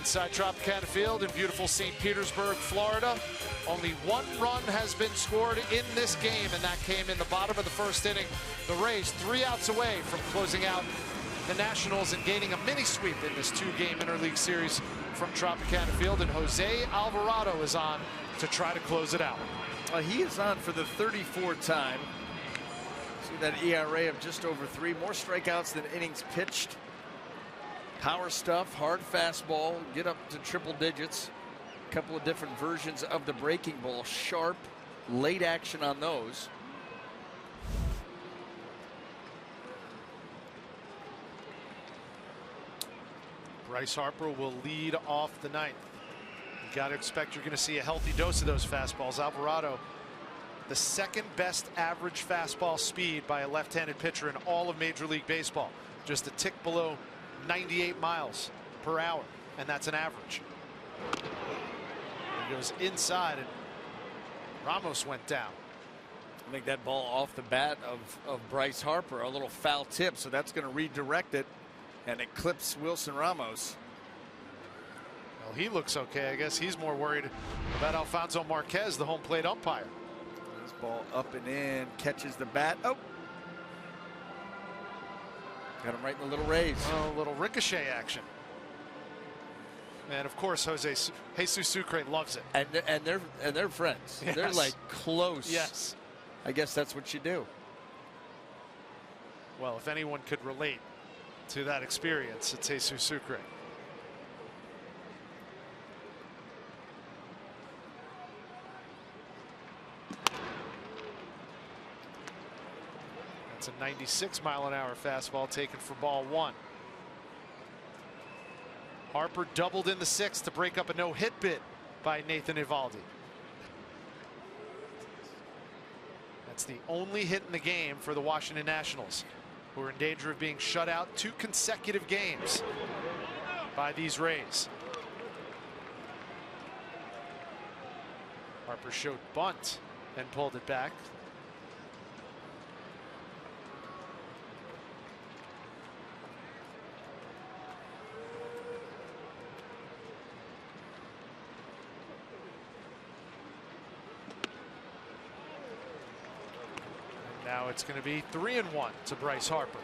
inside Tropicana Field in beautiful St. Petersburg, Florida. Only one run has been scored in this game, and that came in the bottom of the first inning. The Rays 3 outs away from closing out the Nationals and gaining a mini sweep in this 2-game interleague series from Tropicana Field, and Jose Alvarado is on to try to close it out. He is on for the 34th time. See that ERA of just over 3, more strikeouts than innings pitched. Power stuff, hard fastball, get up to triple digits. A couple of different versions of the breaking ball, sharp, late action on those. Bryce Harper will lead off the ninth. You got to expect you're going to see a healthy dose of those fastballs. Alvarado, the second best average fastball speed by a left-handed pitcher in all of Major League Baseball. Just a tick below 98 miles per hour, and that's an average. He goes inside, and Ramos went down. I think that ball off the bat of Bryce Harper, a little foul tip, so that's going to redirect it, and it clips Wilson Ramos. Well, he looks okay. I guess he's more worried about Alfonso Marquez, the home plate umpire. This ball up and in, catches the bat. Oh! Got him right in the little raise. Oh, a little ricochet action. And of course, Jesus Sucre loves it. And they're friends. Yes. They're like close. Yes. I guess that's what you do. Well, if anyone could relate to that experience, it's Jesus Sucre. That's a 96-mile-an-hour fastball taken for ball 1. Harper doubled in the 6th to break up a no-hit bid by Nathan Eovaldi. That's the only hit in the game for the Washington Nationals, who are in danger of being shut out 2 consecutive games by these Rays. Harper showed bunt and pulled it back. Now it's going to be 3-1 to Bryce Harper.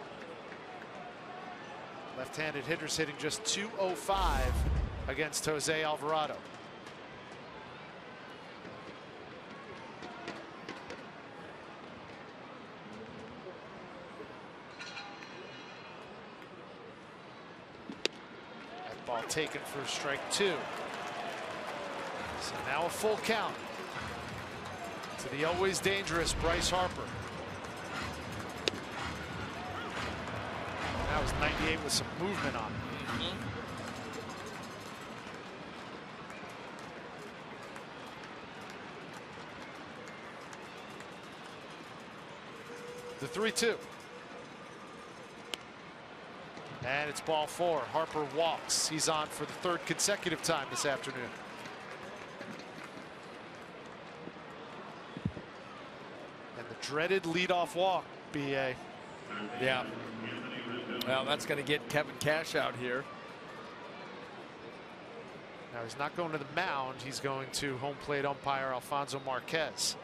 Left-handed hitters hitting just .205 against Jose Alvarado. That ball taken for strike 2. So now a full count to the always dangerous Bryce Harper. That was 98 with some movement on it. The 3-2. And it's ball 4. Harper walks. He's on for the 3rd consecutive time this afternoon. And the dreaded leadoff walk, B.A. Yeah. Well, that's going to get Kevin Cash out here. Now he's not going to the mound. He's going to home plate umpire Alfonso Marquez.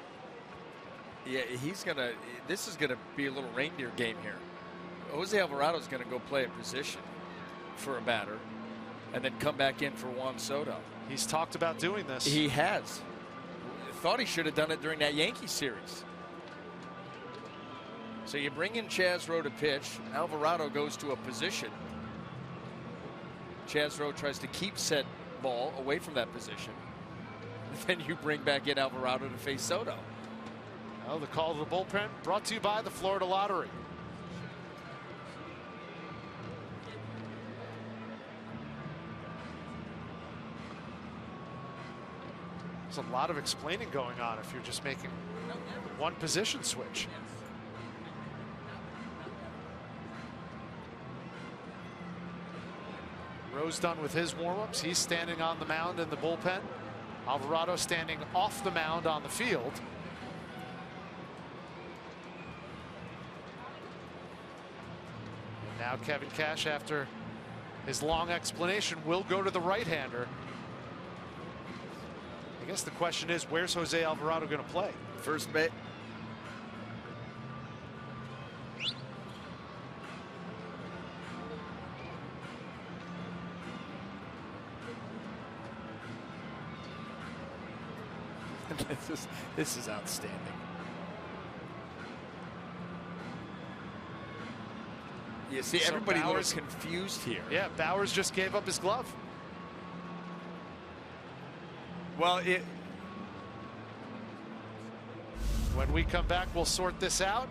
Yeah, he's going to. This is going to be a little reindeer game here. Jose Alvarado is going to go play a position for a batter and then come back in for Juan Soto. He's talked about doing this. He has. Thought he should have done it during that Yankee series. So you bring in Chaz Roe to pitch. Alvarado goes to a position. Chaz Roe tries to keep said ball away from that position. Then you bring back in Alvarado to face Soto. Well, the call to the bullpen brought to you by the Florida Lottery. There's a lot of explaining going on if you're just making one position switch. Roe's done with his warm-ups. He's standing on the mound in the bullpen. Alvarado standing off the mound on the field. And now Kevin Cash, after His long explanation will go to the right-hander. I guess the question is, where's Jose Alvarado going to play? First base. This is outstanding. You see, So everybody Bowers looks confused here. Yeah, Bowers just gave up his glove. Well, When we come back, we'll sort this out.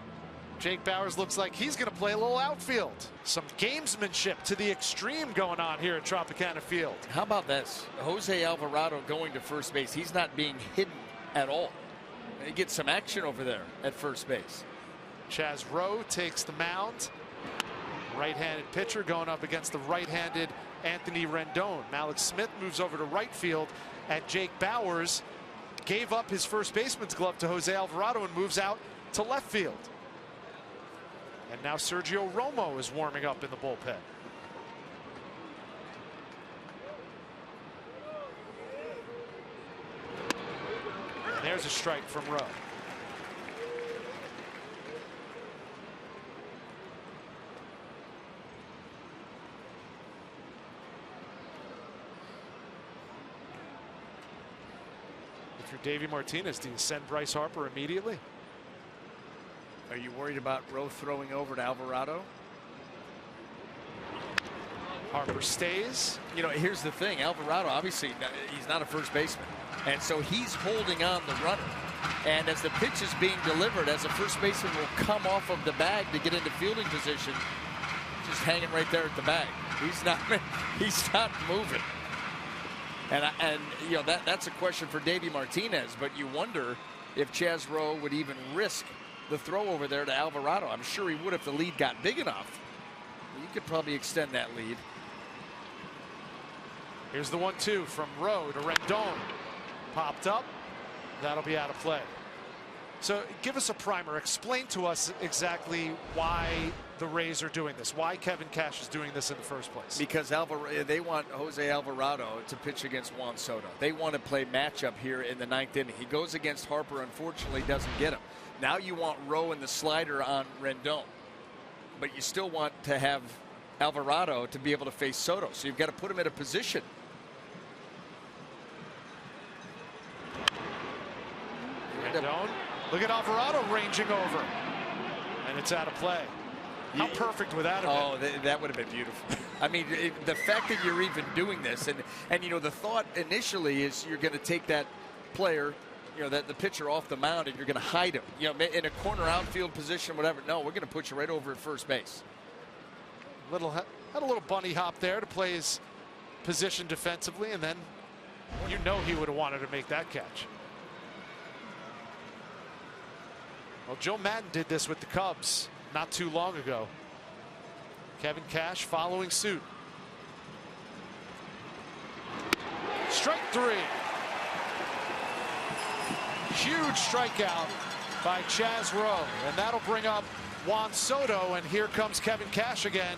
Jake Bowers looks like he's going to play a little outfield. Some gamesmanship to the extreme going on here at Tropicana Field. how about this? Jose Alvarado going to first base. He's not being hidden at all. He gets some action over there at first base. Chaz Roe takes the mound. Right-handed pitcher going up against the right-handed Anthony Rendon. Malik Smith moves over to right field, and Jake Bowers gave up his first baseman's glove to Jose Alvarado and moves out to left field. And now Sergio Romo is warming up in the bullpen. And there's a strike from Roe. If you're Davey Martinez, do you send Bryce Harper immediately? Are you worried about Roe throwing over to Alvarado? Harper stays. You know, here's the thing. Alvarado, obviously, he's not a first baseman. And so he's holding on the runner. And as the pitch is being delivered, as a first baseman will come off of the bag to get into fielding position, just hanging right there at the bag. He's not moving. And you know, that's a question for Davey Martinez, but you wonder if Chaz Roe would even risk the throw over there to Alvarado. I'm sure he would if the lead got big enough. You could probably extend that lead. Here's the 1-2 from Roe to Rendon. Popped up. That'll be out of play. So give us a primer. Explain to us exactly why the Rays are doing this. Why Kevin Cash is doing this in the first place. Because they want Jose Alvarado to pitch against Juan Soto. They want to play matchup here in the 9th inning. He goes against Harper, unfortunately doesn't get him. Now you want Roe and the slider on Rendon. But you still want to have Alvarado to be able to face Soto. So you've got to put him in a position. Rendon. Look at Alvarado ranging over. And it's out of play. How perfect would that have been? Oh, that would have been beautiful. I mean, the fact that you're even doing this, and you know, the thought initially is you're going to take that player, you know, the pitcher off the mound, and you're going to hide him, you know, in a corner outfield position, whatever. No, we're going to put you right over at first base. Had a little bunny hop there to play his position defensively, and then you know he would have wanted to make that catch. Well, Joe Madden did this with the Cubs not too long ago. Kevin Cash following suit. Strike 3. Huge strikeout by Chaz Roe, and that'll bring up Juan Soto, and here comes Kevin Cash again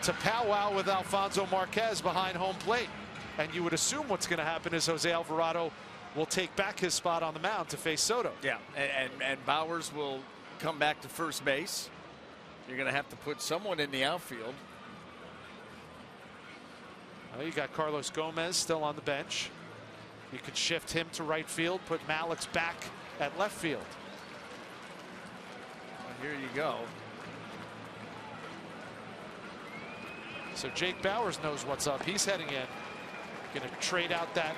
to powwow with Alfonso Marquez behind home plate. And you would assume what's going to happen is Jose Alvarado will take back his spot on the mound to face Soto. Yeah, and Bowers will come back to first base. You're going to have to put someone in the outfield. Well, you got Carlos Gomez still on the bench. You could shift him to right field, put Malix back at left field. Well, here you go. So Jake Bowers knows what's up. He's heading in. Going to trade out that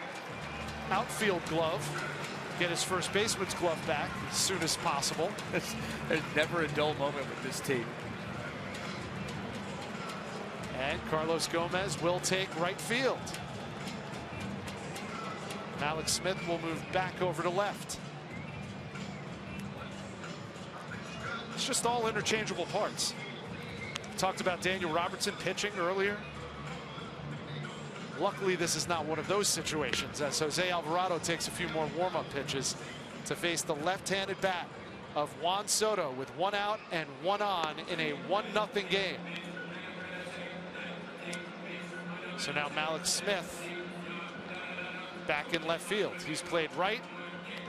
outfield glove, get his first baseman's glove back as soon as possible. There's never a dull moment with this team. And Carlos Gomez will take right field. Malik Smith will move back over to left. It's just all interchangeable parts. Talked about Daniel Robertson pitching earlier. Luckily, this is not one of those situations, as Jose Alvarado takes a few more warm-up pitches to face the left-handed bat of Juan Soto with 1 out and 1 on in a 1-0 game. So now Malik Smith back in left field. He's played right,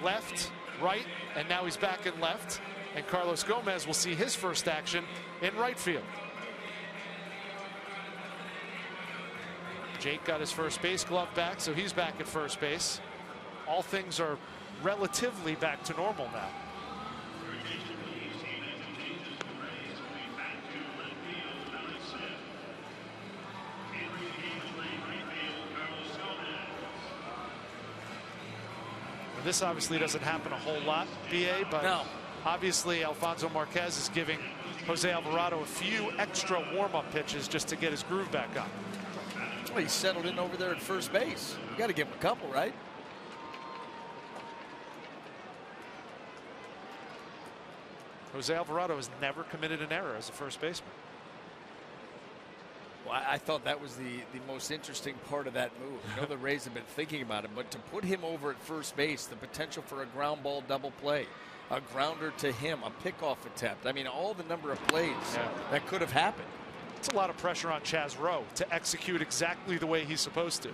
left, right, and now he's back in left. And Carlos Gomez will see his first action in right field. Jake got his first base glove back, so he's back at first base. All things are relatively back to normal now. This obviously doesn't happen a whole lot, BA, but no. Obviously Alfonso Marquez is giving Jose Alvarado a few extra warm-up pitches just to get his groove back on. Well, he's settled in over there at first base. You got to give him a couple, right? Jose Alvarado has never committed an error as a first baseman. Well, I thought that was the most interesting part of that move. I know the Rays have been thinking about it, but to put him over at first base, the potential for a ground ball double play, a grounder to him, a pickoff attempt. I mean, all the number of plays that could have happened. It's a lot of pressure on Chaz Roe to execute exactly the way he's supposed to.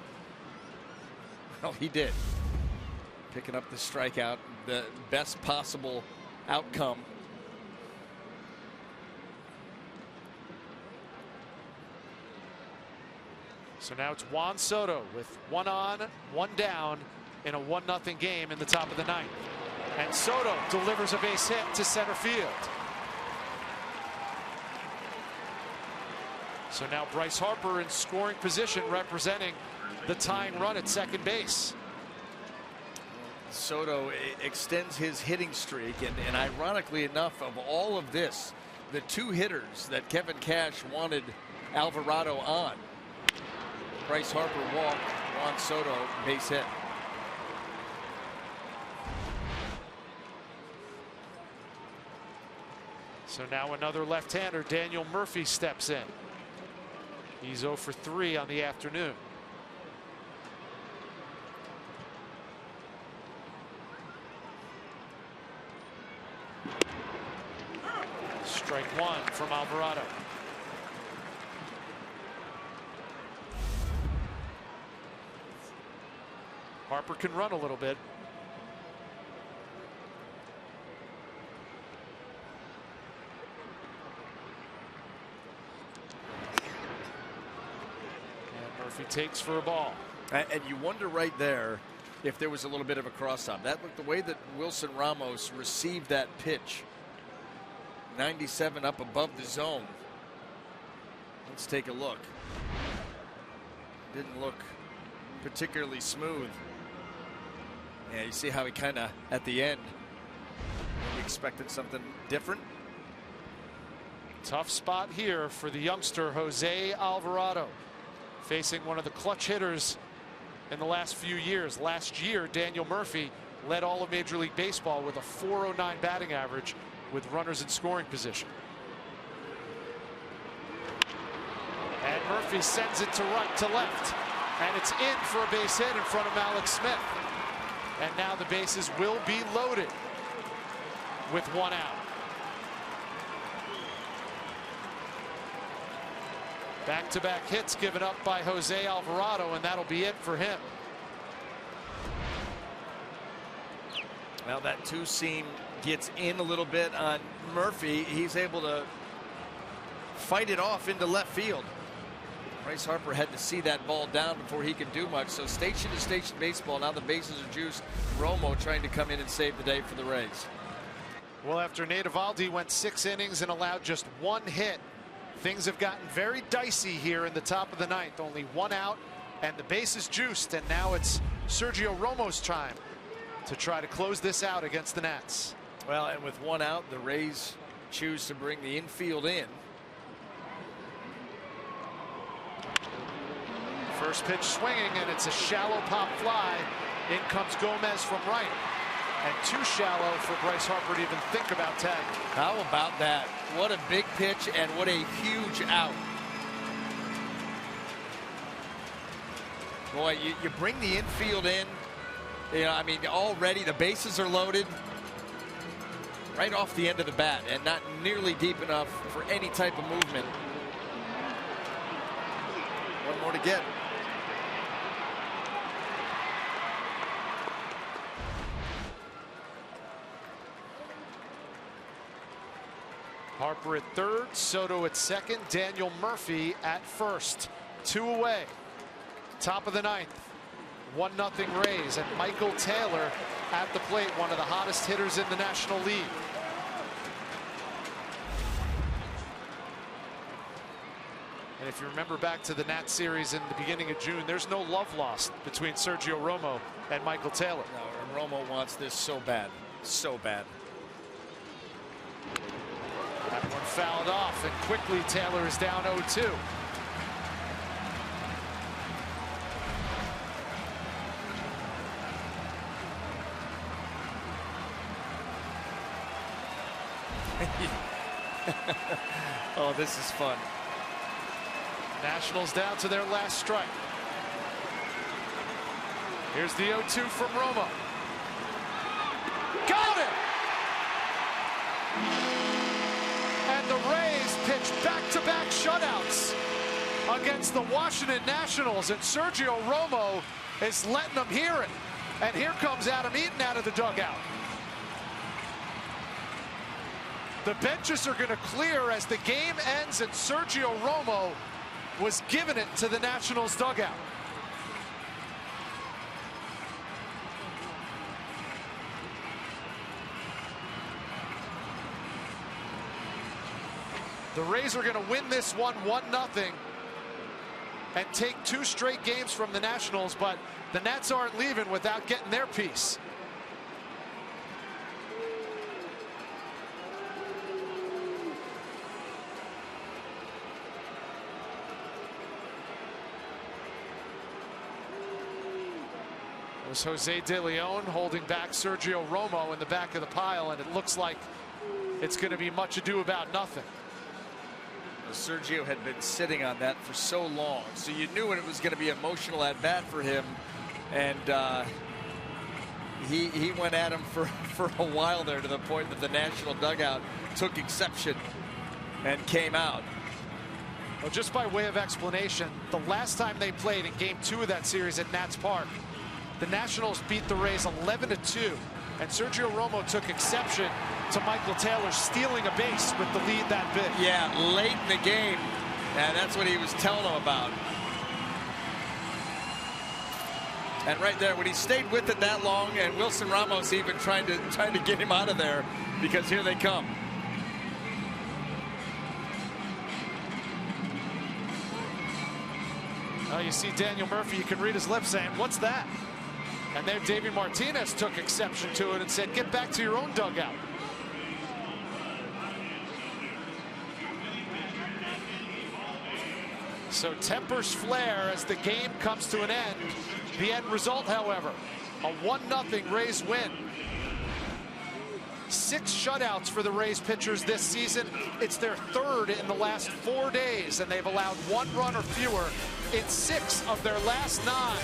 Well, he did. Picking up the strikeout, the best possible outcome. So now it's Juan Soto with 1 on, 1 down in a 1-0 game in the top of the 9th. And Soto delivers a base hit to center field. So now Bryce Harper in scoring position representing the tying run at second base. Soto extends his hitting streak, and ironically enough, of all of this, the 2 hitters that Kevin Cash wanted Alvarado on, Bryce Harper walked, Juan Soto base hit. So now another left-hander, Daniel Murphy, steps in. He's 0 for 3 on the afternoon. Strike 1 from Alvarado. Harper can run a little bit. And Murphy takes for a ball. And you wonder right there if there was a little bit of a cross-up. That looked the way that Wilson Ramos received that pitch. 97 up above the zone. Let's take a look. Didn't look particularly smooth. Yeah, you see how he kind of at the end maybe expected something different. Tough spot here for the youngster Jose Alvarado, facing one of the clutch hitters in the last few years. Last year, Daniel Murphy led all of Major League Baseball with a .409 batting average with runners in scoring position. And Murphy sends it to right to left, and it's in for a base hit in front of Malik Smith. And now the bases will be loaded with 1 out. Back-to-back hits given up by Jose Alvarado, and that'll be it for him. Well, that 2-seam gets in a little bit on Murphy. He's able to fight it off into left field. Bryce Harper had to see that ball down before he could do much. So station to station baseball. Now the bases are juiced. Romo trying to come in and save the day for the Rays. Well, after Nate Eovaldi went 6 innings and allowed just 1 hit, things have gotten very dicey here in the top of the 9th. Only 1 out and the bases juiced, and now it's Sergio Romo's time to try to close this out against the Nats. Well, and with 1 out, the Rays choose to bring the infield in. First pitch swinging, and it's a shallow pop fly. In comes Gomez from right. And too shallow for Bryce Harper to even think about tagging. How about that? What a big pitch and what a huge out. Boy, you bring the infield in. You know, I mean, already the bases are loaded. Right off the end of the bat, and not nearly deep enough for any type of movement. 1 more to get. Harper at third, Soto at second, Daniel Murphy at first. 2 away. Top of the ninth. 1-0 Rays, and Michael Taylor at the plate, one of the hottest hitters in the National League. And if you remember back to the Nats series in the beginning of June, there's no love lost between Sergio Romo and Michael Taylor. No, and Romo wants this so bad, so bad. That one fouled off, and quickly Taylor is down 0-2. Oh, this is fun. Nationals down to their last strike. Here's the 0-2 from Romo. Got it! And the Rays pitch back-to-back shutouts against the Washington Nationals, and Sergio Romo is letting them hear it. And here comes Adam Eaton out of the dugout. The benches are going to clear as the game ends, and Sergio Romo was giving it to the Nationals dugout. The Rays are going to win this one 1-0 and take 2 straight games from the Nationals, but the Nats aren't leaving without getting their piece. It was Jose De Leon holding back Sergio Romo in the back of the pile, and it looks like it's going to be much ado about nothing. Sergio had been sitting on that for so long, so you knew it was going to be emotional at bat for him, and he went at him for a while there, to the point that the National dugout took exception and came out. Well, just by way of explanation, the last time they played in Game 2 of that series at Nats Park, the Nationals beat the Rays 11-2, and Sergio Romo took exception to Michael Taylor stealing a base with the lead that big. Yeah, late in the game, and that's what he was telling them about. And right there, when he stayed with it that long, and Wilson Ramos even trying to get him out of there, because here they come. Well, you see Daniel Murphy, you can read his lips saying, "What's that?" And there Davey Martinez took exception to it and said, "Get back to your own dugout." So tempers flare as the game comes to an end. The end result, however, a 1-0 Rays win. 6 shutouts for the Rays pitchers this season. It's their 3rd in the last 4 days, and they've allowed 1 run or fewer in 6 of their last 9.